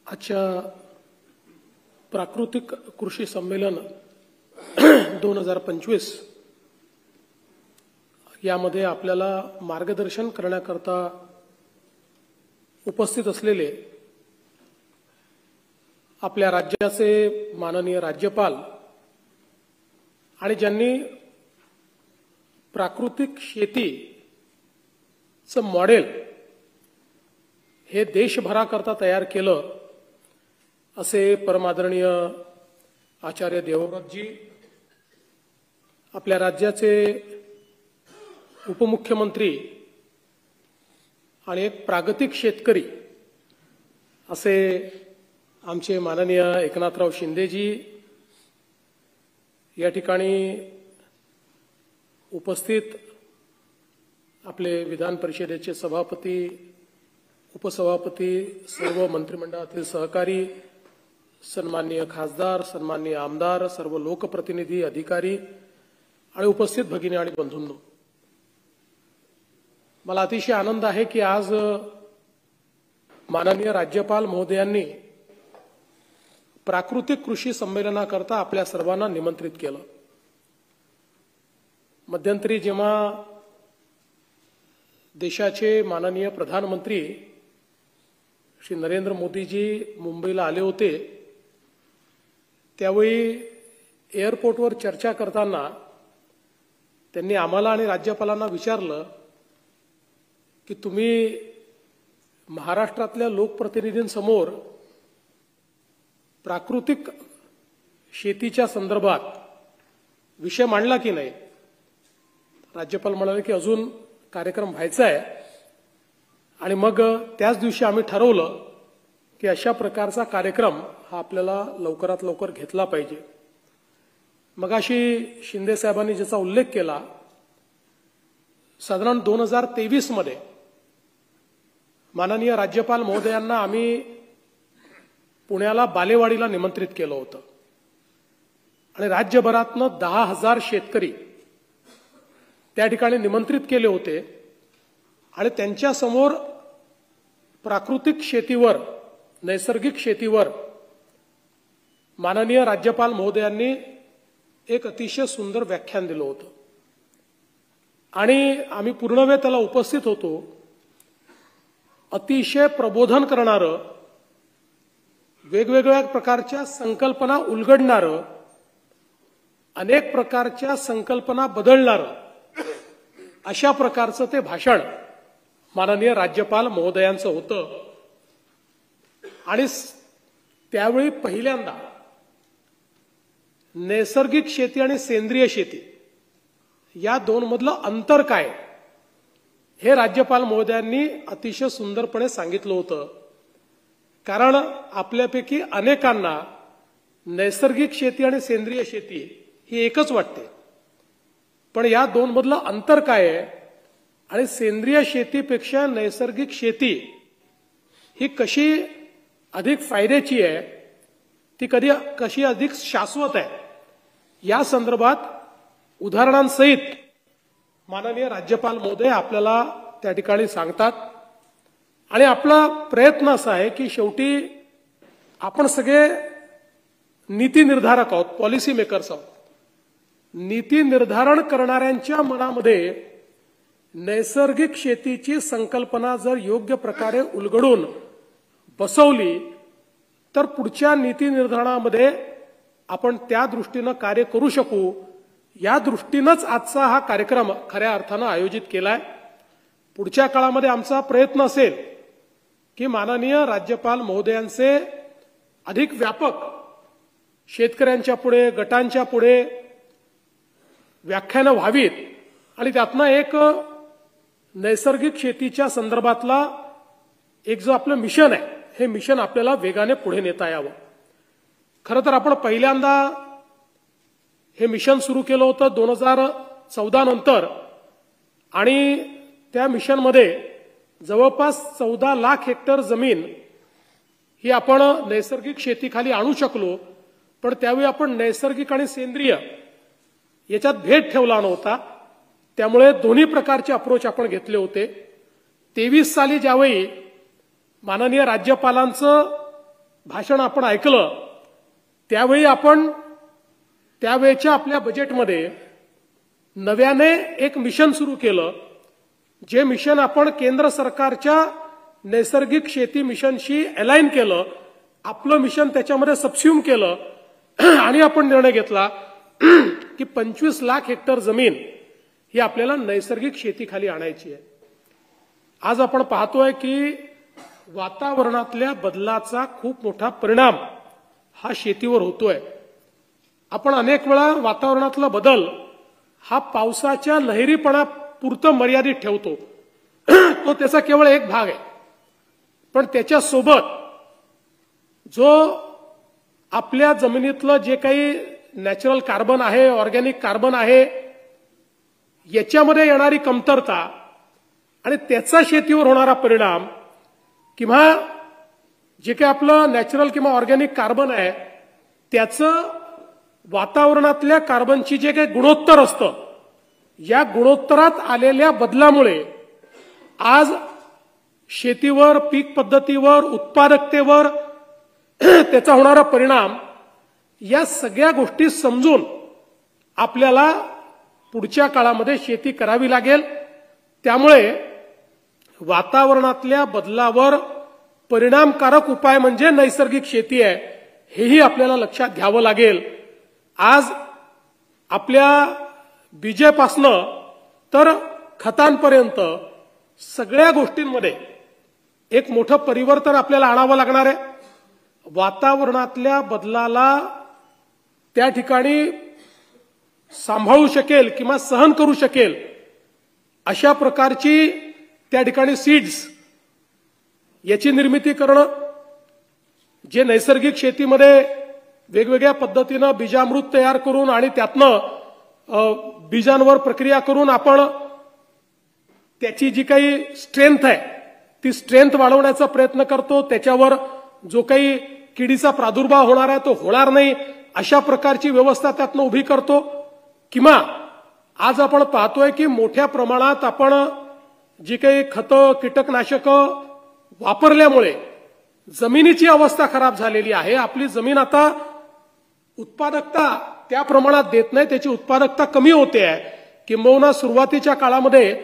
आजच्या प्राकृतिक कृषी संमेलन 2025 यामध्ये आपल्याला मार्गदर्शन करण्याकरता उपस्थित असलेले आपल्या राज्याचे माननीय राज्यपाल आणि ज्यांनी प्राकृतिक शेतीचं मॉडेल हे देशभराकरता तयार केलं असे परमादरणीय आचार्य देवव्रतजी, आपल्या राज्याचे उपमुख्यमंत्री आणि एक प्रागतिक शेतकरी असे आमचे माननीय एकनाथराव शिंदेजी या ठिकाणी उपस्थित, आपले विधान परिषदेचे सभापती, उपसभापती, सर्व मंत्रिमंडळातील सहकारी, सन्माननीय खासदार, सन्माननीय आमदार, सर्व लोकप्रतिनिधी, अधिकारी आणि उपस्थित भगिनी आणि बंधूंनो, मला अतिशय आनंद आहे की आज माननीय राज्यपाल महोदयांनी प्राकृतिक कृषी संमेलनाकरता आपल्या सर्वांना निमंत्रित केलं। मध्यंतरी जेव्हा देशाचे माननीय प्रधानमंत्री श्री नरेंद्र मोदीजी मुंबईला आले होते, त्यावेळी एअरपोर्टवर चर्चा करताना त्यांनी आम्हाला आणि राज्यपालांना विचारलं की तुम्ही महाराष्ट्रातल्या लोकप्रतिनिधींसमोर प्राकृतिक शेतीच्या संदर्भात विषय मांडला की नाही। राज्यपाल म्हणाले की अजून कार्यक्रम व्हायचा आहे आणि मग त्याच दिवशी आम्ही ठरवलं की अशा प्रकारचा कार्यक्रम हा आपल्याला लवकरात लवकर घेतला पाहिजे। मगाशी शिंदे साहेबांनी ज्याचा उल्लेख केला, साधारण 2023 मध्ये माननीय राज्यपाल महोदयांना आम्ही पुण्याला बालेवाडीला निमंत्रित केलं होतं आणि राज्यभरातनं 10,000 शेतकरी त्या ठिकाणी निमंत्रित केले होते आणि त्यांच्यासमोर प्राकृतिक शेतीवर, नैसर्गिक शेतीवर माननीय राज्यपाल महोदयांनी एक अतिशय सुंदर व्याख्यान दिलं होतं आणि आम्ही पूर्ण वेळ त्याला उपस्थित होतो। अतिशय प्रबोधन करणारं, वेगवेगळ्या प्रकारच्या संकल्पना उलगडणारं, अनेक प्रकारच्या संकल्पना बदलणारं अशा प्रकारचं ते भाषण माननीय राज्यपाल महोदयांचं होतं आणि त्यावेळी पहिल्यांदा नैसर्गिक शेती आणि सेंद्रिय शेती या दोन मधलं अंतर काय हे राज्यपाल महोदयांनी अतिशय सुंदरपणे सांगितलं होतं। कारण आपल्यापैकी अनेकांना नैसर्गिक शेती आणि सेंद्रिय शेती ही एकच वाटते, पण या दोन मधलं अंतर काय आहे आणि सेंद्रिय शेतीपेक्षा नैसर्गिक शेती ही कशी अधिक फायद्याची आहे, ती कशी अधिक शाश्वत आहे, या संदर्भात उदाहरणांसहित माननीय राज्यपाल महोदय आपल्याला त्या ठिकाणी सांगतात आणि आपला प्रयत्न असा आहे की शेवटी आपण सगळे नीती निर्धारक आहोत, पॉलिसी मेकर्स आहोत। नीती निर्धारण करणाऱ्यांच्या मनामध्ये नैसर्गिक शेतीची संकल्पना जर योग्य प्रकारे उलगडून बसवली तर पुढच्या नीती निर्धारणामध्ये आपण त्या दृष्टीनं कार्य करू शकू। या दृष्टीनंच आजचा हा कार्यक्रम खऱ्या अर्थानं आयोजित केलाय। पुढच्या काळामध्ये आमचा प्रयत्न असेल की माननीय राज्यपाल महोदयांचे अधिक व्यापक शेतकऱ्यांच्या पुढे, गटांच्या पुढे व्याख्यानं व्हावीत आणि त्यातनं एक नैसर्गिक शेतीच्या संदर्भातला एक जो आपलं मिशन आहे, हे मिशन आपल्याला वेगाने पुढे नेता यावं। खरं तर आपण पहिल्यांदा हे मिशन सुरू केलं होतं 2014 नंतर आणि त्या मिशनमध्ये जवळपास 14 लाख हेक्टर जमीन ही आपण नैसर्गिक शेतीखाली आणू शकलो, पण त्यावेळी आपण नैसर्गिक आणि सेंद्रिय याच्यात भेद ठेवला नव्हता। त्यामुळे दोन्ही प्रकारचे अप्रोच आपण घेतले होते। 23 साली ज्यावेळी माननीय राज्यपालांचं भाषण आपण ऐकलं त्यावेळी आपण त्यावेळेच्या आपल्या बजेटमध्ये नव्याने एक मिशन सुरू केलं, जे मिशन आपण केंद्र सरकारच्या नैसर्गिक शेती मिशनशी अलाइन केलं, आपलं मिशन त्याच्यामध्ये सबस्युम केलं आणि आपण निर्णय घेतला की 25 लाख हेक्टर जमीन ही आपल्याला नैसर्गिक शेतीखाली आणायची आहे. आज आपण पाहतोय की वातावरणातल्या बदलाचा खूप मोठा परिणाम हा शेतीवर होतोय. आपण अनेक वेळा वातावरणातला बदल हा पावसाच्या लहरीपणापुरतं मर्यादित ठेवतो, तो त्याचा केवळ एक भाग आहे. पण त्याच्यासोबत जो आपल्या जमिनीतलं जे काही नॅचरल कार्बन आहे, ऑर्गॅनिक कार्बन आहे, याच्यामध्ये येणारी कमतरता आणि त्याचा शेतीवर होणारा परिणाम किंवा जे काही आपलं नॅचरल किंवा ऑर्गॅनिक कार्बन आहे त्याचं वातावरणातल्या कार्बनची जे काही गुणोत्तर असतं, या गुणोत्तरात आलेल्या बदलामुळे आज शेतीवर, पीक पद्धतीवर, उत्पादकतेवर त्याचा होणारा परिणाम, या सगळ्या गोष्टी समजून आपल्याला पुढच्या काळामध्ये शेती करावी लागेल. त्यामुळे वातावरणातल्या बदलावर परिणामकारक उपाय म्हणजे नैसर्गिक शेती आहे, हेही आपल्याला लक्षात घ्यावं लागेल. आज आपल्या बीजेपासनं तर खतांपर्यंत सगळ्या गोष्टींमध्ये एक मोठं परिवर्तन आपल्याला आणावं लागणार आहे. वातावरणातल्या बदलाला त्या ठिकाणी सांभाळू शकेल किंवा सहन करू शकेल अशा प्रकारची त्या ठिकाणी सीड्स याची निर्मिती करणं, जे नैसर्गिक शेतीमध्ये वेगवेगळ्या पद्धतीनं बीजामृत तयार करून आणि त्यातनं बीजांवर प्रक्रिया करून आपण त्याची जी काही स्ट्रेंथ आहे ती स्ट्रेंथ वाढवण्याचा प्रयत्न करतो. त्याच्यावर जो काही किडीचा प्रादुर्भाव होणार आहे तो होणार नाही अशा प्रकारची व्यवस्था त्यातनं उभी करतो. किंवा आज आपण पाहतोय की मोठ्या प्रमाणात आपण जी काही खतं, कीटकनाशकं वापरल्यामुळे जमिनीची अवस्था खराब झालेली आहे. आपली जमीन आता उत्पादकता त्या प्रमाणात देत नाही, त्याची उत्पादकता कमी होते आहे. किंबहुना सुरुवातीच्या काळामध्ये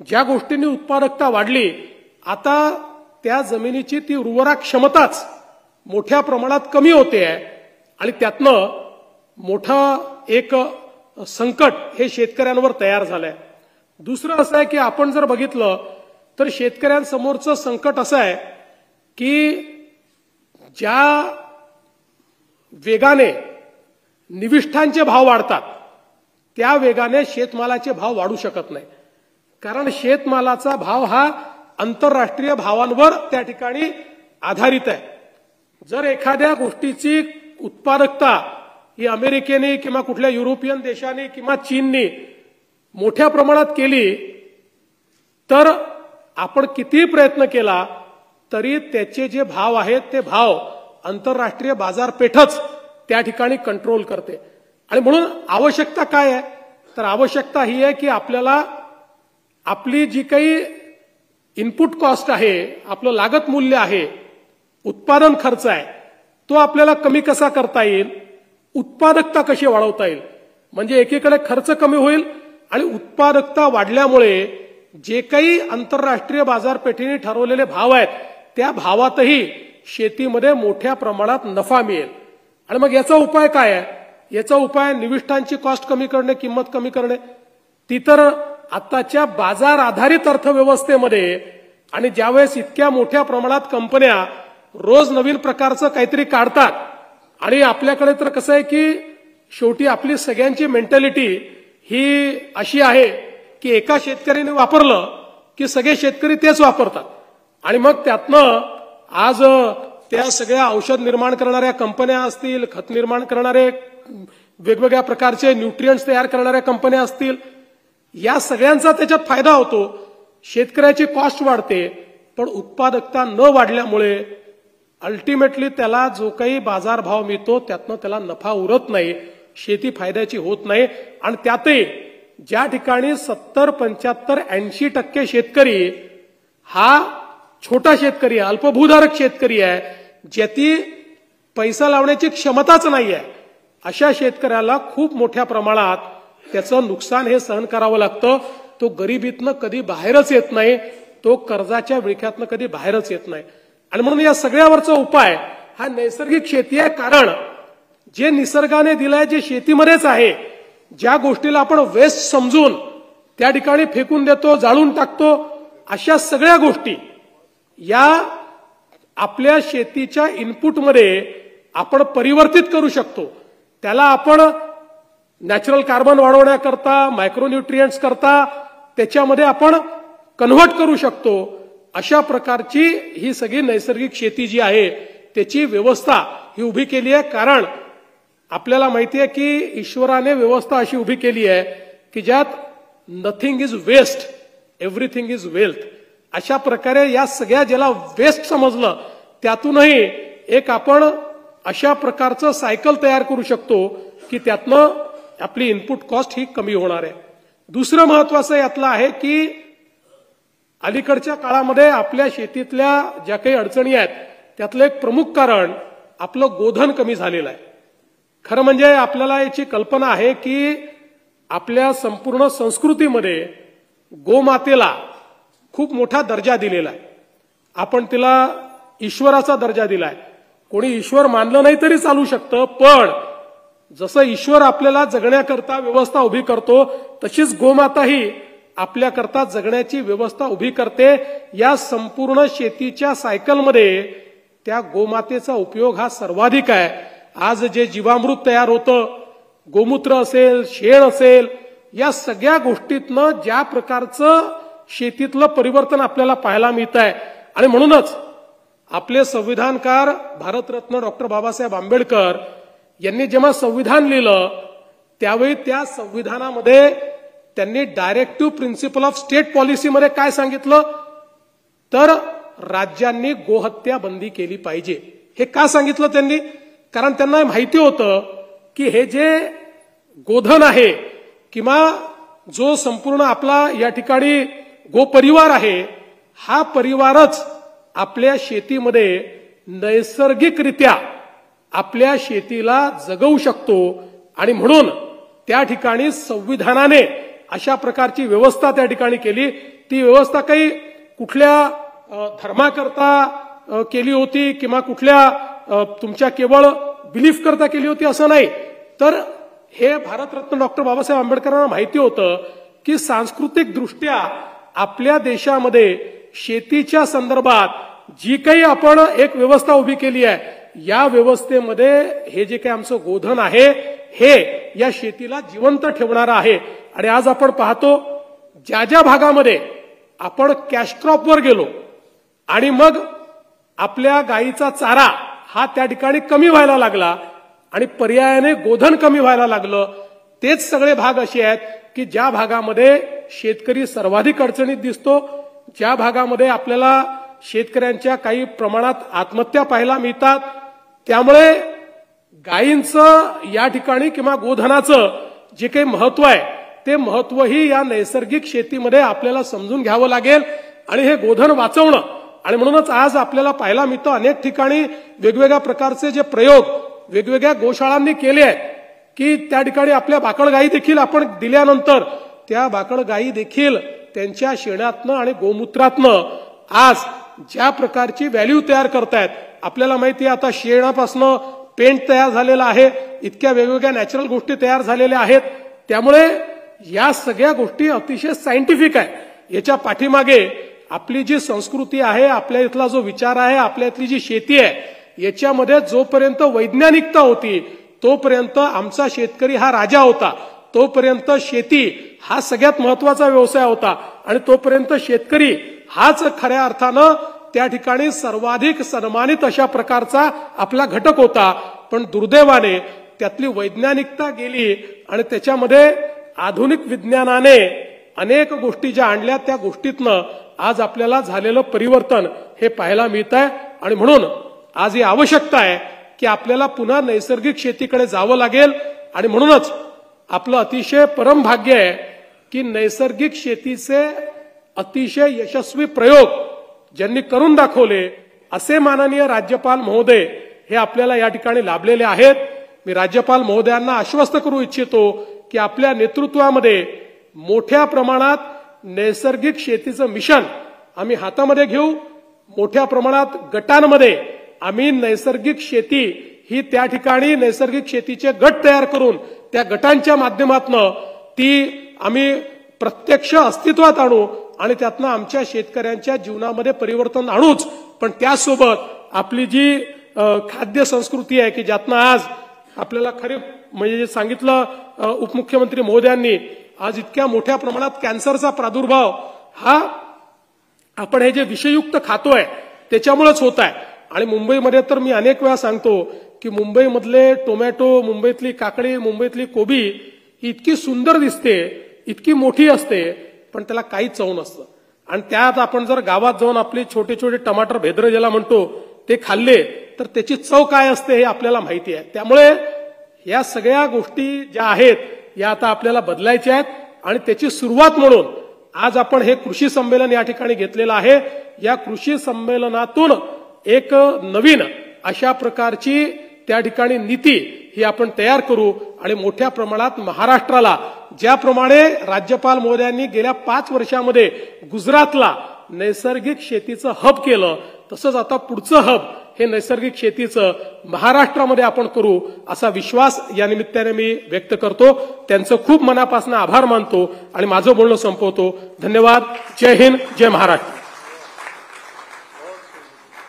ज्या गोष्टींनी उत्पादकता वाढली, आता त्या जमिनीची ती उर्वरा क्षमताच मोठ्या प्रमाणात कमी होते आहे आणि त्यातनं मोठं एक संकट हे शेतकऱ्यांवर तयार झालंय. दुसरं असं आहे की आपण जर बघितलं तर शेतकऱ्यांसमोरचं संकट असं आहे की ज्या वेगाने निविष्ठांचे भाव वाढतात त्या वेगाने शेतमालाचे भाव वाढू शकत नाही. कारण शेतमालाचा भाव हा आंतरराष्ट्रीय भावांवर त्या ठिकाणी आधारित आहे. जर एखाद्या गोष्टीची उत्पादकता ही अमेरिकेने किंवा कुठल्या युरोपियन देशाने किंवा चीनने मोठ्या प्रमाणात केली तर आपण कितीही प्रयत्न केला तरी त्याचे जे भाव आहेत ते भाव आंतरराष्ट्रीय बाजारपेठच त्या ठिकाणी कंट्रोल करते. आणि म्हणून आवश्यकता काय आहे तर आवश्यकता ही आहे की आपल्याला आपली जी काही इनपुट कॉस्ट आहे, आपलं लागत मूल्य आहे, उत्पादन खर्च आहे, तो आपल्याला कमी कसा करता येईल, उत्पादकता कशी वाढवता येईल. म्हणजे एकीकडे खर्च कमी होईल आणि उत्पादकता वाढल्यामुळे जे काही आंतरराष्ट्रीय बाजारपेठेने ठरवलेले भाव आहेत त्या भावातही शेतीमध्ये मोठ्या प्रमाणात नफा मिळेल. आणि मग याचा उपाय काय आहे? याचा उपाय निविष्ठांची कॉस्ट कमी करणे, किंमत कमी करणे. ती तर आताच्या बाजार आधारित अर्थव्यवस्थेमध्ये आणि ज्यावेळेस इतक्या मोठ्या प्रमाणात कंपन्या रोज नवीन प्रकारचं काहीतरी काढतात आणि आपल्याकडे तर कसं आहे की शेवटी आपली सगळ्यांची मेंटॅलिटी ही अशी आहे की एका शेतकऱ्याने वापरलं की सगळे शेतकरी तेच वापरतात आणि मग त्यातनं आज त्या सगळ्या औषध निर्माण करणाऱ्या कंपन्या असतील, खत निर्माण करणारे वेगवेगळ्या प्रकारचे न्यूट्रिएंट्स तयार करणाऱ्या कंपन्या असतील, या सगळ्यांचा त्याच्यात फायदा होतो. शेतकऱ्याची कॉस्ट वाढते, पण उत्पादकता न वाढल्यामुळे अल्टिमेटली त्याला जो काही बाजारभाव मिळतो त्यातनं त्याला नफा उरत नाही, शेती फायद्याची होत नाही. आणि त्यातही ज्या ठिकाणी 70, 75, 80% शेतकरी हा छोटा शेतकरी आहे, अल्पभूधारक शेतकरी आहे, ज्याची पैसा लावण्याची क्षमताच नाहीये, अशा शेतकऱ्याला खूप मोठ्या प्रमाणात त्याचं नुकसान हे सहन करावं लागतं. तो गरिबीतनं कधी बाहेरच येत नाही, तो कर्जाच्या विळख्यातनं कधी बाहेरच येत नाही. आणि म्हणून या सगळ्यावरचा उपाय हा नैसर्गिक शेती आहे. कारण जे निसर्गाने दिलंय, जे शेतीमध्येच आहे, ज्या गोष्टीला आपण वेस्ट समजून त्या ठिकाणी फेकून देतो, जाळून टाकतो, अशा सगळ्या गोष्टी या आपल्या शेतीच्या इनपुटमध्ये आपण परिवर्तित करू शकतो. त्याला आपण नॅचरल कार्बन वाढवण्याकरता, मायक्रोन्यूट्रिएंट्स करता त्याच्यामध्ये आपण कन्व्हर्ट करू शकतो. अशा प्रकारची ही सगळी नैसर्गिक शेती जी आहे त्याची व्यवस्था ही उभी केली आहे. कारण आपल्याला माहिती आहे की ईश्वराने व्यवस्था अशी उभी केली आहे की ज्यात nothing is waste, everything is wealth. अशा प्रकारे या सगळ्या ज्याला वेस्ट समजलं त्यातूनही एक आपण अशा प्रकारचं सायकल तयार करू शकतो की त्यातनं आपली इनपुट कॉस्ट ही कमी होणार आहे. दुसरं महत्वाचं यातलं आहे की अलीकडच्या काळामध्ये आपल्या शेतीतल्या ज्या काही अडचणी आहेत त्यातलं एक प्रमुख कारण आपलं गोधन कमी झालेलं आहे. खरं म्हणजे आपल्याला याची कल्पना आहे की आपल्या संपूर्ण संस्कृतीमध्ये गोमातेला खूप मोठा दर्जा दिलेला आहे. आपण तिला ईश्वराचा दर्जा दिलाय. कोणी ईश्वर मानलं नाही तरी चालू शकतं, पण जसं ईश्वर आपल्याला जगण्याकरता व्यवस्था उभी करतो तशीच गोमाताही आपल्याकरता जगण्याची व्यवस्था उभी करते. या संपूर्ण शेतीच्या सायकलमध्ये त्या गोमातेचा उपयोग हा सर्वाधिक आहे. आज जे जीवामृत तयार होतं, गोमूत्र असेल, शेण असेल, या सगळ्या गोष्टीतनं ज्या प्रकारचं शेतीतलं परिवर्तन आपल्याला पाहायला मिळत आहे. आणि म्हणूनच आपले संविधानकार भारतरत्न डॉक्टर बाबासाहेब आंबेडकर यांनी जेव्हा संविधान लिहिलं त्यावेळी त्या संविधानामध्ये त्यांनी डायरेक्टिव्ह प्रिन्सिपल ऑफ स्टेट पॉलिसीमध्ये काय सांगितलं, तर राज्यांनी गोहत्या बंदी केली पाहिजे. हे का सांगितलं त्यांनी? कारण त्यांना माहिती होतं की हे जे गोधन आहे किंवा जो संपूर्ण आपला या ठिकाणी गोपरिवार आहे, हा परिवारच आपल्या शेतीमध्ये नैसर्गिकरित्या आपल्या शेतीला जगवू शकतो. आणि म्हणून त्या ठिकाणी संविधानाने अशा प्रकारची व्यवस्था त्या ठिकाणी केली. ती व्यवस्था काही कुठल्या धर्माकरता केली होती किंवा कुठल्या तुमच्या केवळ बिलीफ करता केली होती असं नाही, तर हे भारतरत्न डॉक्टर बाबासाहेब आंबेडकरांना माहिती होतं की सांस्कृतिक दृष्ट्या आपल्या देशामध्ये शेतीच्या संदर्भात जी काही आपण एक व्यवस्था उभी केली आहे, या व्यवस्थेमध्ये हे जे काही आमचं गोधन आहे हे या शेतीला जिवंत ठेवणारं आहे. आणि आज आपण पाहतो ज्या ज्या भागामध्ये आपण कॅश क्रॉपवर गेलो आणि मग आपल्या गायीचा चारा हा त्या ठिकाणी कमी व्हायला लागला आणि पर्यायाने गोधन कमी व्हायला लागलं, तेच सगळे भाग असे आहेत की ज्या भागामध्ये शेतकरी सर्वाधिक अडचणीत दिसतो, ज्या भागामध्ये आपल्याला शेतकऱ्यांच्या काही प्रमाणात आत्महत्या पाहायला मिळतात. त्यामुळे गायींचं या ठिकाणी किंवा गोधनाचं जे काही महत्व आहे ते महत्वही या नैसर्गिक शेतीमध्ये आपल्याला समजून घ्यावं लागेल आणि हे गोधन वाचवणं. आणि म्हणूनच आज आपल्याला पाहायला मिळतं अनेक ठिकाणी वेगवेगळ्या प्रकारचे जे प्रयोग वेगवेगळ्या गोशाळांनी केले आहेत की त्या ठिकाणी आपल्या बाकड गायी देखील आपण दिल्यानंतर त्या बाकड गायी देखील त्यांच्या शेणातनं आणि गोमूत्रातनं आज ज्या प्रकारची व्हॅल्यू तयार करतायत. आपल्याला माहिती आहे आता शेणापासनं पेंट तयार झालेला आहे, इतक्या वेगवेगळ्या नॅचरल गोष्टी तयार झालेल्या आहेत. त्यामुळे या सगळ्या गोष्टी अतिशय सायंटिफिक आहे. याच्या पाठीमागे आपली जी संस्कृती आहे, आपल्या इथला जो विचार आहे, आपल्या इथली जी शेती आहे, याच्यामध्ये जोपर्यंत वैज्ञानिकता होती तोपर्यंत आमचा शेतकरी हा राजा होता, तोपर्यंत शेती हा सगळ्यात महत्वाचा व्यवसाय होता आणि तोपर्यंत शेतकरी हाच खऱ्या अर्थानं त्या ठिकाणी सर्वाधिक सन्मानित अशा प्रकारचा आपला घटक होता. पण दुर्दैवाने त्यातली वैज्ञानिकता गेली आणि त्याच्यामध्ये आधुनिक विज्ञानाने अनेक गोष्टी ज्या आणल्या त्या गोष्टीतनं आज आपल्याला झालेलं परिवर्तन हे पाहायला मिळत आहे. आणि म्हणून आज ही आवश्यकता आहे की आपल्याला पुन्हा नैसर्गिक शेतीकडे जावं लागेल. आणि म्हणूनच आपलं अतिशय परम भाग्य आहे की नैसर्गिक शेतीचे अतिशय यशस्वी प्रयोग ज्यांनी करून दाखवले असे माननीय राज्यपाल महोदय हे आपल्याला या ठिकाणी लाभलेले आहेत. मी राज्यपाल महोदयांना आश्वस्त करू इच्छितो की आपल्या नेतृत्वामध्ये मोठ्या प्रमाणात नैसर्गिक शेतीचं मिशन आम्ही हातामध्ये घेऊ. मोठ्या प्रमाणात गटांमध्ये आम्ही नैसर्गिक शेती ही त्या ठिकाणी नैसर्गिक शेतीचे गट तयार करून त्या गटांच्या माध्यमातून ती आम्ही प्रत्यक्ष अस्तित्वात आणू आणि त्यातनं आमच्या शेतकऱ्यांच्या जीवनामध्ये परिवर्तन आणूच. पण त्यासोबत आपली जी खाद्य संस्कृती आहे की ज्यातनं आज आपल्याला खरे म्हणजे सांगितलं उपमुख्यमंत्री महोदयांनी, आज इतक्या मोठ्या प्रमाणात कॅन्सरचा प्रादुर्भाव हा आपण हे जे विषयुक्त खातोय त्याच्यामुळेच होत आहे. आणि मुंबईमध्ये तर मी अनेक वेळा सांगतो की मुंबईमधले टोमॅटो, मुंबईतली काकडी, मुंबईतली कोबी इतकी सुंदर दिसते, इतकी मोठी असते, पण त्याला काही चव नसतं. आणि त्यात आपण जर गावात जाऊन आपले छोटे छोटे टमाटर भेद्र ज्याला म्हणतो ते खाल्ले तर त्याची चव काय असते हे आपल्याला माहिती आहे. त्यामुळे या सगळ्या गोष्टी ज्या आहेत या आता आपल्याला बदलायच्या आहेत आणि त्याची सुरुवात म्हणून आज आपण हे कृषी संमेलन या ठिकाणी घेतलेलं आहे. या कृषी संमेलनातून एक नवीन अशा प्रकारची त्या ठिकाणी नीती ही आपण तयार करू आणि मोठ्या प्रमाणात महाराष्ट्राला ज्याप्रमाणे राज्यपाल महोदयांनी गेल्या 5 वर्षामध्ये गुजरातला नैसर्गिक शेतीचं हब केलं तसंच आता पुढचं हब हे नैसर्गिक शेतीचं महाराष्ट्रामध्ये आपण करू असा विश्वास या निमित्ताने मी व्यक्त करतो. त्यांचं खूप मनापासून आभार मानतो आणि माझं बोलणं संपवतो. धन्यवाद. जय हिंद, जय महाराष्ट्र.